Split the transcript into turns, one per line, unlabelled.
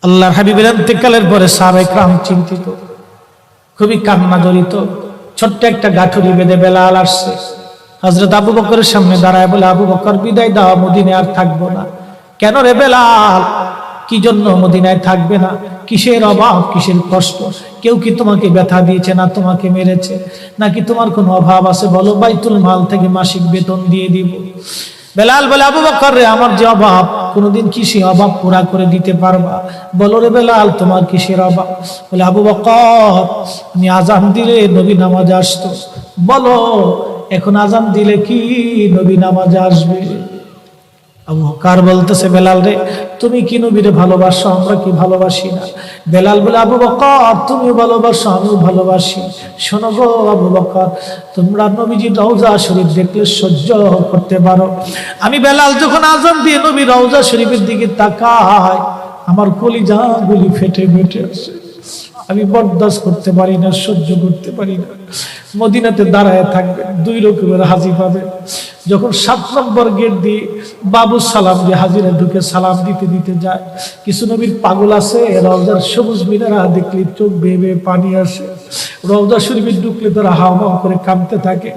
আল্লাহর হাবিবের ইন্তেকালের পরে সাহাবায়ে কেরাম চিন্তিত, খুবই কান্না জড়িত। ছোট্ট একটা গাঠুরি বেঁধে বেলাল আসছে, হযরত আবু বকরের সামনে দাঁড়ায় বলে, আবু বকর বিদায় দাও, মদিনায় আর থাকবো না। কেন রে বেলাল, কি জন্য মদিনায় থাকবে না? কিসের অভাব, কিসের কষ্ট? কেউ কি তোমাকে ব্যথা দিয়েছে, না তোমাকে মেরেছে, নাকি তোমার কোনো অভাব আছে? বলো, বাইতুল মাল থেকে মাসিক বেতন দিয়ে দিব। বেলাল বলে, আবু বকর রে, আমার যে অভাব, কোনদিন কি সে অভাব পুরা করে দিতে পারবা? বলো রে বেলাল, তোমার কিসের অভাব? বলে, আবু বকর, আমি আজান দিলে নবী নামাজে আসতো। বলো, এখন আজান দিলে কি নবী নামাজে আসবে? আবু বকর বলতেছে, বেলাল রে, তুমি কি নবীরে ভালোবাসো, আমরা কি ভালোবাসি না? বেলাল বলে, আবু বকর, তুমিও ভালোবাসো, আমিও ভালোবাসি। শোনো গো আবু বকর, তোমরা নবীজির রওজা শরীফ দেখলে সহ্য করতে পারো? আমি বেলাল যখন আজান দিয়ে নবী রওজা শরীফের দিকে তাকাই, আমার কলিজা গুলি ফেটে ফেটে আসে। আমি বরদাস্ত করতে পারি না, সহ্য করতে পারি না। মদিনাতে দাঁড়ায় থাকবে, দুই রকমের হাজি পাবে। যখন 7 নম্বর গেট দিয়ে বাবু সালাম দিয়ে হাজিরা ঢুকে সালাম দিতে দিতে যায়, কিছু নবীর পাগল আছে, রওজার সবুজ মিনারা দেখলে চোখ বেয়ে বেয়ে পানি আসে, রওজা শরীফে ঢুকলে তারা হাওয়া করে কাঁপতে থাকে।